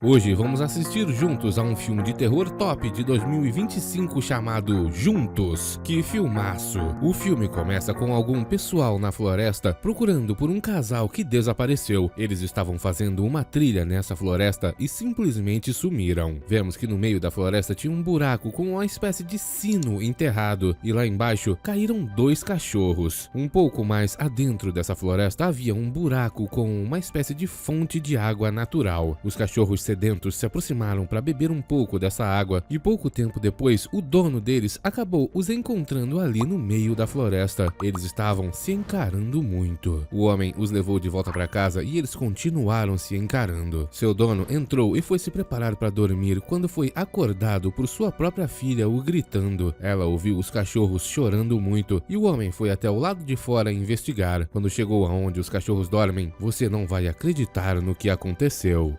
Hoje vamos assistir juntos a um filme de terror top de 2025 chamado Juntos. Que filmaço! O filme começa com algum pessoal na floresta procurando por um casal que desapareceu. Eles estavam fazendo uma trilha nessa floresta e simplesmente sumiram. Vemos que no meio da floresta tinha um buraco com uma espécie de sino enterrado e lá embaixo caíram dois cachorros. Um pouco mais adentro dessa floresta havia um buraco com uma espécie de fonte de água natural. Os cachorros sedentos se aproximaram para beber um pouco dessa água e pouco tempo depois o dono deles acabou os encontrando ali no meio da floresta. Eles estavam se encarando muito. O homem os levou de volta para casa e eles continuaram se encarando. Seu dono entrou e foi se preparar para dormir quando foi acordado por sua própria filha o gritando. Ela ouviu os cachorros chorando muito e o homem foi até o lado de fora investigar. Quando chegou aonde os cachorros dormem, você não vai acreditar no que aconteceu.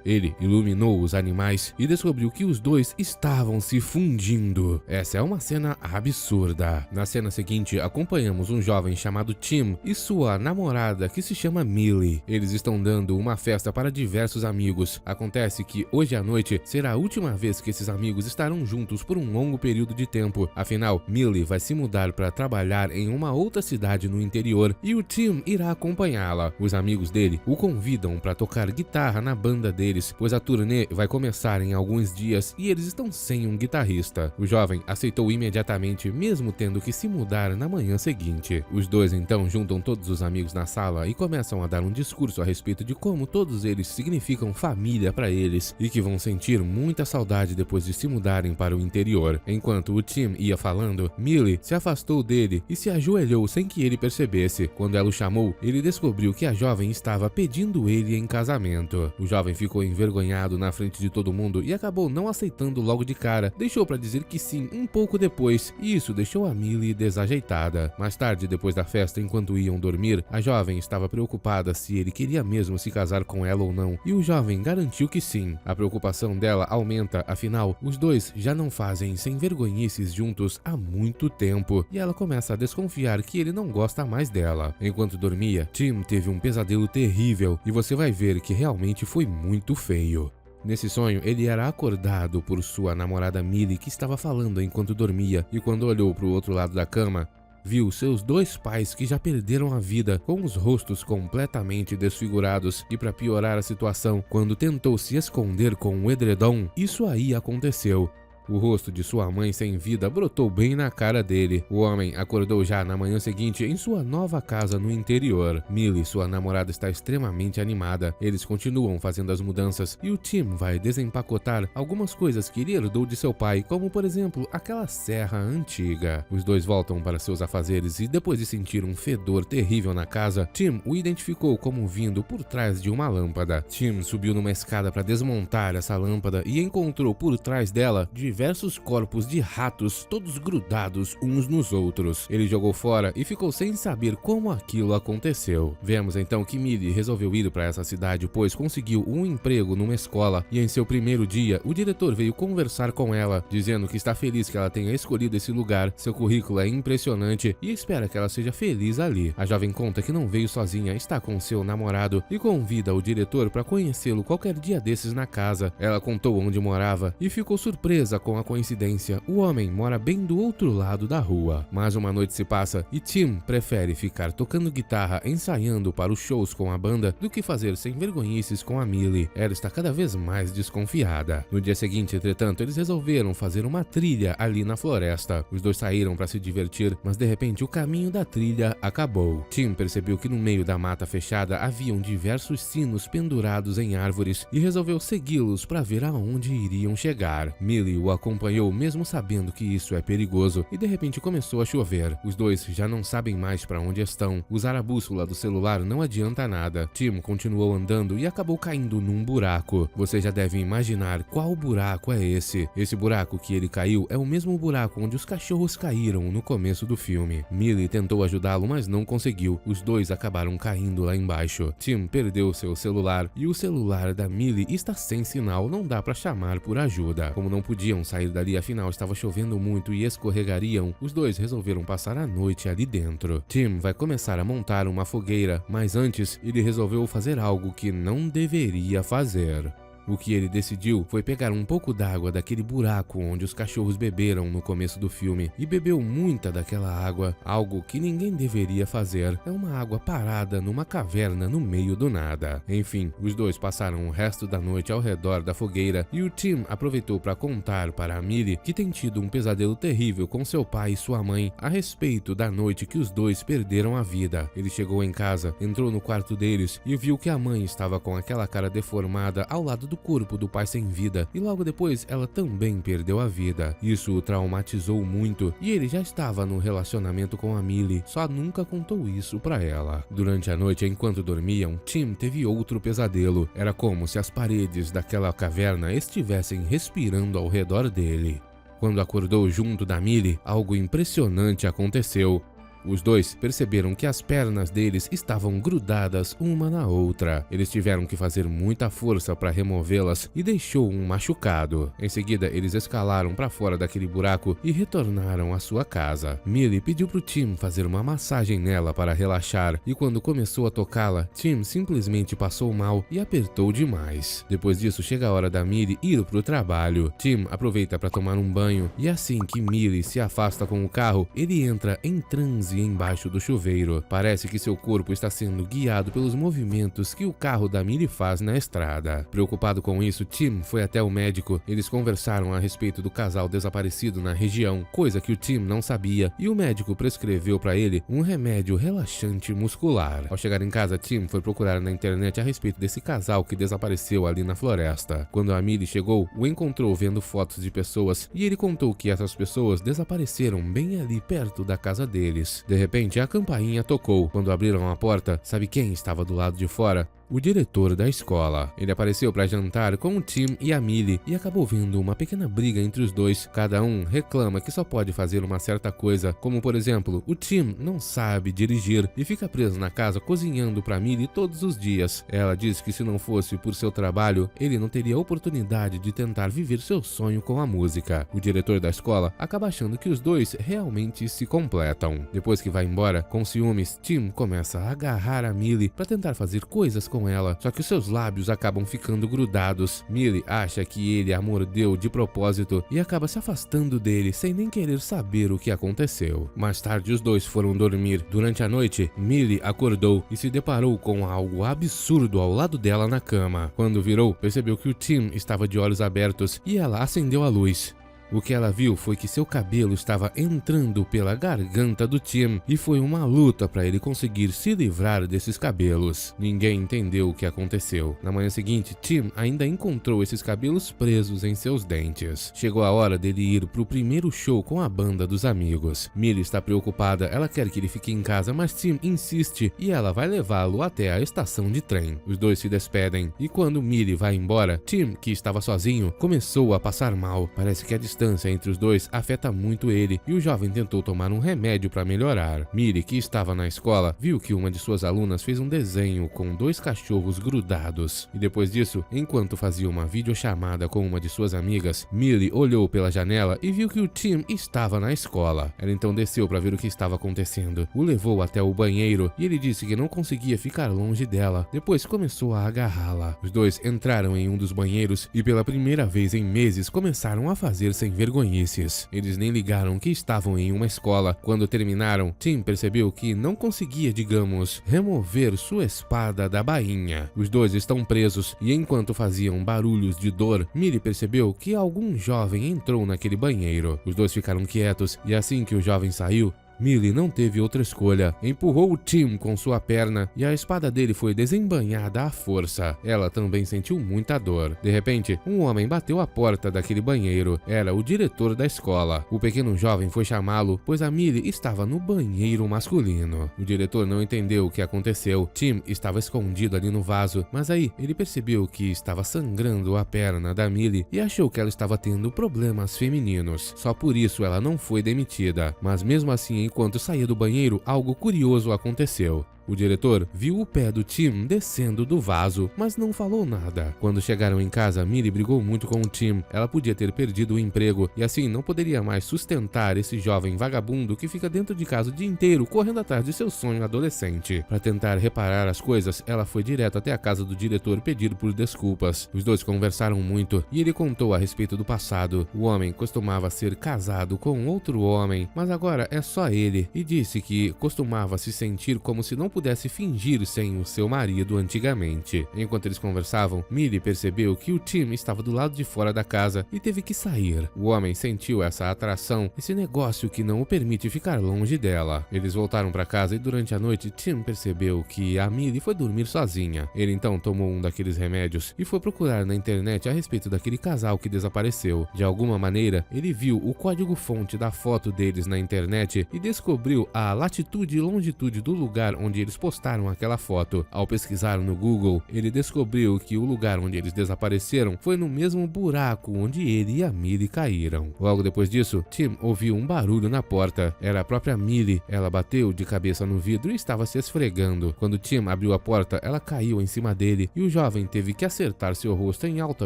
Ele iluminou os animais e descobriu que os dois estavam se fundindo. Essa é uma cena absurda. Na cena seguinte, acompanhamos um jovem chamado Tim e sua namorada que se chama Millie. Eles estão dando uma festa para diversos amigos. Acontece que hoje à noite será a última vez que esses amigos estarão juntos por um longo período de tempo. Afinal, Millie vai se mudar para trabalhar em uma outra cidade no interior e o Tim irá acompanhá-la. Os amigos dele o convidam para tocar guitarra na banda deles, pois a turnê vai começar em alguns dias e eles estão sem um guitarrista. O jovem aceitou imediatamente, mesmo tendo que se mudar na manhã seguinte. Os dois então juntam todos os amigos na sala e começam a dar um discurso a respeito de como todos eles significam família para eles e que vão sentir muita saudade depois de se mudarem para o interior. Enquanto o Tim ia falando, Millie se afastou dele e se ajoelhou sem que ele percebesse. Quando ela o chamou, ele descobriu que a jovem estava pedindo ele em casamento. O jovem ficou envergonhado na frente de todo mundo e acabou não aceitando logo de cara. Deixou para dizer que sim um pouco depois e isso deixou a Millie desajeitada. Mais tarde, depois da festa, enquanto iam dormir, a jovem estava preocupada se ele queria mesmo se casar com ela ou não e o jovem garantiu que sim. A preocupação dela aumenta, afinal, os dois já não fazem sem vergonhices juntos há muito tempo e ela começa a desconfiar que ele não gosta mais dela. Enquanto dormia, Tim teve um pesadelo terrível e você vai ver que realmente foi muito feio. Nesse sonho, ele era acordado por sua namorada Millie, que estava falando enquanto dormia, e quando olhou para o outro lado da cama, viu seus dois pais que já perderam a vida com os rostos completamente desfigurados e para piorar a situação, quando tentou se esconder com um edredom, isso aí aconteceu. O rosto de sua mãe sem vida brotou bem na cara dele. O homem acordou já na manhã seguinte em sua nova casa no interior. Millie, sua namorada, está extremamente animada. Eles continuam fazendo as mudanças e o Tim vai desempacotar algumas coisas que ele herdou de seu pai, como por exemplo aquela serra antiga. Os dois voltam para seus afazeres e depois de sentir um fedor terrível na casa, Tim o identificou como vindo por trás de uma lâmpada. Tim subiu numa escada para desmontar essa lâmpada e encontrou por trás dela diversos corpos de ratos, todos grudados uns nos outros. Ele jogou fora e ficou sem saber como aquilo aconteceu. Vemos então que Millie resolveu ir para essa cidade, pois conseguiu um emprego numa escola e em seu primeiro dia, o diretor veio conversar com ela, dizendo que está feliz que ela tenha escolhido esse lugar, seu currículo é impressionante e espera que ela seja feliz ali. A jovem conta que não veio sozinha, está com seu namorado e convida o diretor para conhecê-lo qualquer dia desses na casa. Ela contou onde morava e ficou surpresa com a coincidência, o homem mora bem do outro lado da rua. Mas uma noite se passa e Tim prefere ficar tocando guitarra ensaiando para os shows com a banda do que fazer sem vergonhices com a Millie. Ela está cada vez mais desconfiada. No dia seguinte, entretanto, eles resolveram fazer uma trilha ali na floresta. Os dois saíram para se divertir, mas de repente o caminho da trilha acabou. Tim percebeu que no meio da mata fechada haviam diversos sinos pendurados em árvores e resolveu segui-los para ver aonde iriam chegar. Millie o acompanhou mesmo sabendo que isso é perigoso e de repente começou a chover. Os dois já não sabem mais para onde estão. Usar a bússola do celular não adianta nada. Tim continuou andando e acabou caindo num buraco. Você já deve imaginar qual buraco é esse. Esse buraco que ele caiu é o mesmo buraco onde os cachorros caíram no começo do filme. Millie tentou ajudá-lo, mas não conseguiu. Os dois acabaram caindo lá embaixo. Tim perdeu seu celular e o celular da Millie está sem sinal, não dá para chamar por ajuda. Como não podiam sair dali, afinal estava chovendo muito e escorregariam, os dois resolveram passar a noite ali dentro. Tim vai começar a montar uma fogueira, mas antes ele resolveu fazer algo que não deveria fazer. O que ele decidiu foi pegar um pouco d'água daquele buraco onde os cachorros beberam no começo do filme e bebeu muita daquela água, algo que ninguém deveria fazer. É uma água parada numa caverna no meio do nada. Enfim, os dois passaram o resto da noite ao redor da fogueira e o Tim aproveitou para contar para a Millie que tem tido um pesadelo terrível com seu pai e sua mãe a respeito da noite que os dois perderam a vida. Ele chegou em casa, entrou no quarto deles e viu que a mãe estava com aquela cara deformada ao lado do corpo do pai sem vida e logo depois ela também perdeu a vida. Isso o traumatizou muito e ele já estava no relacionamento com a Millie, só nunca contou isso para ela. Durante a noite, enquanto dormiam, Tim teve outro pesadelo. Era como se as paredes daquela caverna estivessem respirando ao redor dele. Quando acordou junto da Millie, algo impressionante aconteceu. Os dois perceberam que as pernas deles estavam grudadas uma na outra. Eles tiveram que fazer muita força para removê-las e deixou um machucado. Em seguida, eles escalaram para fora daquele buraco e retornaram à sua casa. Millie pediu pro Tim fazer uma massagem nela para relaxar e quando começou a tocá-la, Tim simplesmente passou mal e apertou demais. Depois disso, chega a hora da Millie ir pro trabalho. Tim aproveita para tomar um banho e assim que Millie se afasta com o carro, ele entra em transe embaixo do chuveiro. Parece que seu corpo está sendo guiado pelos movimentos que o carro da Millie faz na estrada. Preocupado com isso, Tim foi até o médico. Eles conversaram a respeito do casal desaparecido na região, coisa que o Tim não sabia, e o médico prescreveu para ele um remédio relaxante muscular. Ao chegar em casa, Tim foi procurar na internet a respeito desse casal que desapareceu ali na floresta. Quando a Millie chegou, o encontrou vendo fotos de pessoas e ele contou que essas pessoas desapareceram bem ali perto da casa deles. De repente, a campainha tocou. Quando abriram a porta, sabe quem estava do lado de fora? O diretor da escola. Ele apareceu para jantar com o Tim e a Millie e acabou vendo uma pequena briga entre os dois. Cada um reclama que só pode fazer uma certa coisa, como por exemplo, o Tim não sabe dirigir e fica preso na casa cozinhando para Millie todos os dias. Ela diz que se não fosse por seu trabalho, ele não teria a oportunidade de tentar viver seu sonho com a música. O diretor da escola acaba achando que os dois realmente se completam. Depois que vai embora, com ciúmes, Tim começa a agarrar a Millie para tentar fazer coisas com ela, só que os seus lábios acabam ficando grudados. Millie acha que ele a mordeu de propósito e acaba se afastando dele sem nem querer saber o que aconteceu. Mais tarde, os dois foram dormir. Durante a noite, Millie acordou e se deparou com algo absurdo ao lado dela na cama. Quando virou, percebeu que o Tim estava de olhos abertos e ela acendeu a luz. O que ela viu foi que seu cabelo estava entrando pela garganta do Tim e foi uma luta para ele conseguir se livrar desses cabelos. Ninguém entendeu o que aconteceu. Na manhã seguinte, Tim ainda encontrou esses cabelos presos em seus dentes. Chegou a hora dele ir pro primeiro show com a banda dos amigos. Millie está preocupada, ela quer que ele fique em casa, mas Tim insiste e ela vai levá-lo até a estação de trem. Os dois se despedem e quando Millie vai embora, Tim, que estava sozinho, começou a passar mal. Parece que a distância entre os dois afeta muito ele e o jovem tentou tomar um remédio para melhorar. Millie, que estava na escola, viu que uma de suas alunas fez um desenho com 2 cachorros grudados. E depois disso, enquanto fazia uma videochamada com uma de suas amigas, Millie olhou pela janela e viu que o Tim estava na escola. Ela então desceu para ver o que estava acontecendo. O levou até o banheiro e ele disse que não conseguia ficar longe dela. Depois começou a agarrá-la. Os dois entraram em um dos banheiros e pela primeira vez em meses começaram a fazer sem vergonhices. Eles nem ligaram que estavam em uma escola. Quando terminaram, Tim percebeu que não conseguia, digamos, remover sua espada da bainha. Os dois estão presos e enquanto faziam barulhos de dor, Millie percebeu que algum jovem entrou naquele banheiro. Os dois ficaram quietos e assim que o jovem saiu, Millie não teve outra escolha. Empurrou o Tim com sua perna e a espada dele foi desembainhada à força. Ela também sentiu muita dor. De repente, um homem bateu à porta daquele banheiro. Era o diretor da escola. O pequeno jovem foi chamá-lo, pois a Millie estava no banheiro masculino. O diretor não entendeu o que aconteceu. Tim estava escondido ali no vaso, mas aí ele percebeu que estava sangrando a perna da Millie e achou que ela estava tendo problemas femininos. Só por isso ela não foi demitida. Mas mesmo assim, enquanto saía do banheiro, algo curioso aconteceu. O diretor viu o pé do Tim descendo do vaso, mas não falou nada. Quando chegaram em casa, Millie brigou muito com o Tim. Ela podia ter perdido o emprego e assim não poderia mais sustentar esse jovem vagabundo que fica dentro de casa o dia inteiro correndo atrás de seu sonho adolescente. Para tentar reparar as coisas, ela foi direto até a casa do diretor pedir por desculpas. Os dois conversaram muito e ele contou a respeito do passado. O homem costumava ser casado com outro homem, mas agora é só ele, e disse que costumava se sentir como se não pudesse fingir sem o seu marido antigamente. Enquanto eles conversavam, Millie percebeu que o Tim estava do lado de fora da casa e teve que sair. O homem sentiu essa atração, esse negócio que não o permite ficar longe dela. Eles voltaram para casa e durante a noite Tim percebeu que a Millie foi dormir sozinha. Ele então tomou um daqueles remédios e foi procurar na internet a respeito daquele casal que desapareceu. De alguma maneira, ele viu o código-fonte da foto deles na internet e descobriu a latitude e longitude do lugar onde eles postaram aquela foto. Ao pesquisar no Google, ele descobriu que o lugar onde eles desapareceram foi no mesmo buraco onde ele e a Millie caíram. Logo depois disso, Tim ouviu um barulho na porta. Era a própria Millie. Ela bateu de cabeça no vidro e estava se esfregando. Quando Tim abriu a porta, ela caiu em cima dele e o jovem teve que acertar seu rosto em alta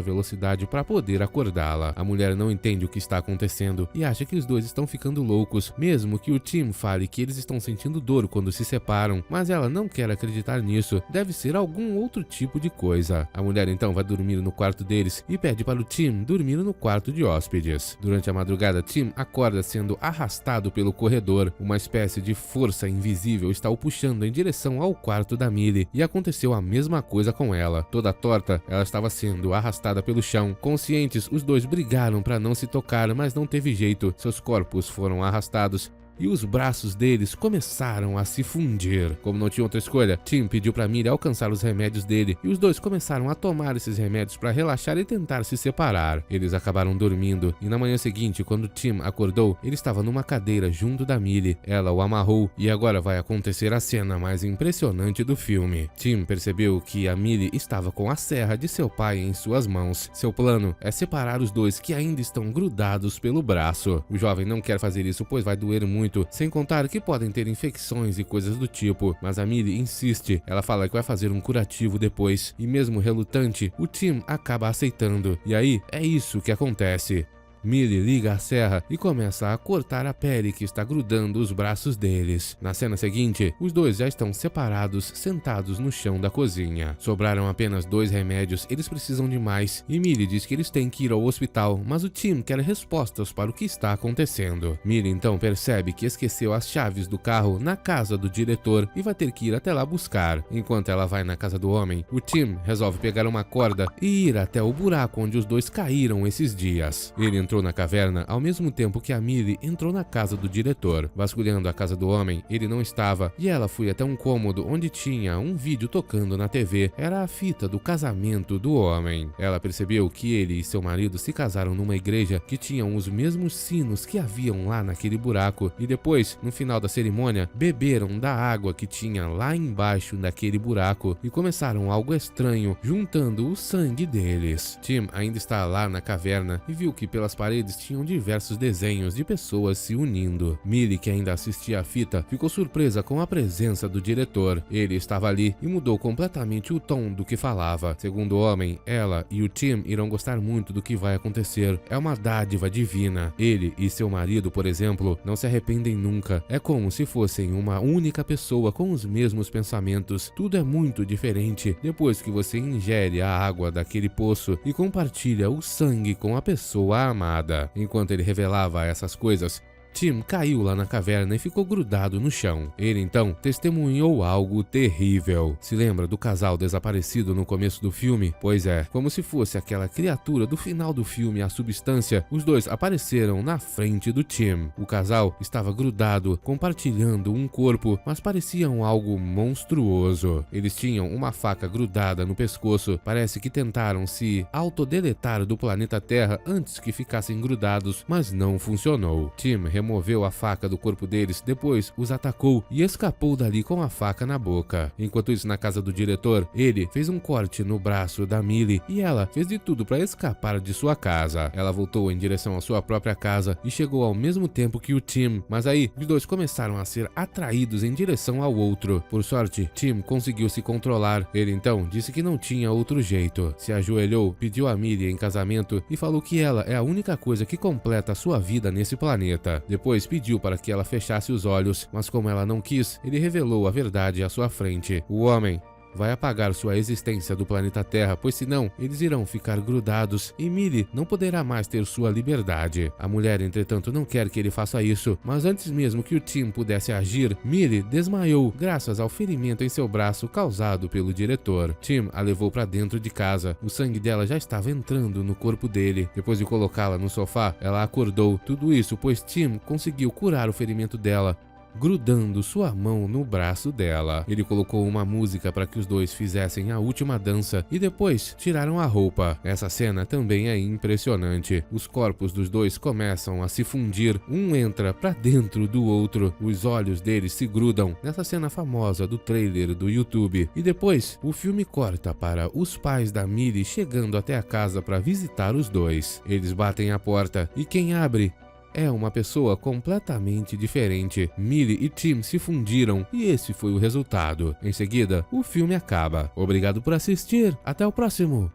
velocidade para poder acordá-la. A mulher não entende o que está acontecendo e acha que os dois estão ficando loucos, mesmo que o Tim fale que eles estão sentindo dor quando se separam, mas ela não quer acreditar nisso. Deve ser algum outro tipo de coisa. A mulher então vai dormir no quarto deles e pede para o Tim dormir no quarto de hóspedes. Durante a madrugada, Tim acorda sendo arrastado pelo corredor. Uma espécie de força invisível está o puxando em direção ao quarto da Millie e aconteceu a mesma coisa com ela. Toda torta, ela estava sendo arrastada pelo chão. Conscientes, os dois brigaram para não se tocar, mas não teve jeito. Seus corpos foram arrastados e os braços deles começaram a se fundir. Como não tinha outra escolha, Tim pediu para Millie alcançar os remédios dele e os dois começaram a tomar esses remédios para relaxar e tentar se separar. Eles acabaram dormindo e na manhã seguinte, quando Tim acordou, ele estava numa cadeira junto da Millie. Ela o amarrou e agora vai acontecer a cena mais impressionante do filme. Tim percebeu que a Millie estava com a serra de seu pai em suas mãos. Seu plano é separar os dois que ainda estão grudados pelo braço. O jovem não quer fazer isso pois vai doer muito, sem contar que podem ter infecções e coisas do tipo, mas a Millie insiste. Ela fala que vai fazer um curativo depois, e mesmo relutante, o Tim acaba aceitando. E aí, é isso que acontece. Millie liga a serra e começa a cortar a pele que está grudando os braços deles. Na cena seguinte, os dois já estão separados, sentados no chão da cozinha. Sobraram apenas 2 remédios, eles precisam de mais, e Millie diz que eles têm que ir ao hospital, mas o Tim quer respostas para o que está acontecendo. Millie então percebe que esqueceu as chaves do carro na casa do diretor e vai ter que ir até lá buscar. Enquanto ela vai na casa do homem, o Tim resolve pegar uma corda e ir até o buraco onde os dois caíram esses dias. Ele entrou na caverna ao mesmo tempo que a Millie entrou na casa do diretor. Vasculhando a casa do homem, ele não estava e ela foi até um cômodo onde tinha um vídeo tocando na TV. Era a fita do casamento do homem. Ela percebeu que ele e seu marido se casaram numa igreja que tinham os mesmos sinos que haviam lá naquele buraco e depois, no final da cerimônia, beberam da água que tinha lá embaixo daquele buraco e começaram algo estranho, juntando o sangue deles. Tim ainda está lá na caverna e viu que pelas paredes tinham diversos desenhos de pessoas se unindo. Millie, que ainda assistia a fita, ficou surpresa com a presença do diretor. Ele estava ali e mudou completamente o tom do que falava. Segundo o homem, ela e o Tim irão gostar muito do que vai acontecer. É uma dádiva divina. Ele e seu marido, por exemplo, não se arrependem nunca. É como se fossem uma única pessoa com os mesmos pensamentos. Tudo é muito diferente depois que você ingere a água daquele poço e compartilha o sangue com a pessoa amada. Enquanto ele revelava essas coisas, Tim caiu lá na caverna e ficou grudado no chão. Ele então testemunhou algo terrível. Se lembra do casal desaparecido no começo do filme? Pois é, como se fosse aquela criatura do final do filme, a substância, os dois apareceram na frente do Tim. O casal estava grudado, compartilhando um corpo, mas pareciam algo monstruoso. Eles tinham uma faca grudada no pescoço. Parece que tentaram se autodeletar do planeta Terra antes que ficassem grudados, mas não funcionou. Tim removeu a faca do corpo deles, depois os atacou e escapou dali com a faca na boca. Enquanto isso, na casa do diretor, ele fez um corte no braço da Millie e ela fez de tudo para escapar de sua casa. Ela voltou em direção à sua própria casa e chegou ao mesmo tempo que o Tim, mas aí os dois começaram a ser atraídos em direção ao outro. Por sorte, Tim conseguiu se controlar. Ele então disse que não tinha outro jeito. Se ajoelhou, pediu a Millie em casamento e falou que ela é a única coisa que completa a sua vida nesse planeta. Depois pediu para que ela fechasse os olhos, mas como ela não quis, ele revelou a verdade à sua frente. O homem vai apagar sua existência do planeta Terra, pois senão eles irão ficar grudados e Millie não poderá mais ter sua liberdade. A mulher, entretanto, não quer que ele faça isso, mas antes mesmo que o Tim pudesse agir, Millie desmaiou graças ao ferimento em seu braço causado pelo diretor. Tim a levou para dentro de casa. O sangue dela já estava entrando no corpo dele. Depois de colocá-la no sofá, ela acordou. Tudo isso pois Tim conseguiu curar o ferimento dela, grudando sua mão no braço dela. Ele colocou uma música para que os dois fizessem a última dança e depois tiraram a roupa. Essa cena também é impressionante. Os corpos dos dois começam a se fundir, um entra para dentro do outro, os olhos deles se grudam nessa cena famosa do trailer do YouTube. E depois o filme corta para os pais da Millie chegando até a casa para visitar os dois. Eles batem a porta e quem abre é uma pessoa completamente diferente. Millie e Tim se fundiram e esse foi o resultado. Em seguida, o filme acaba. Obrigado por assistir. Até o próximo.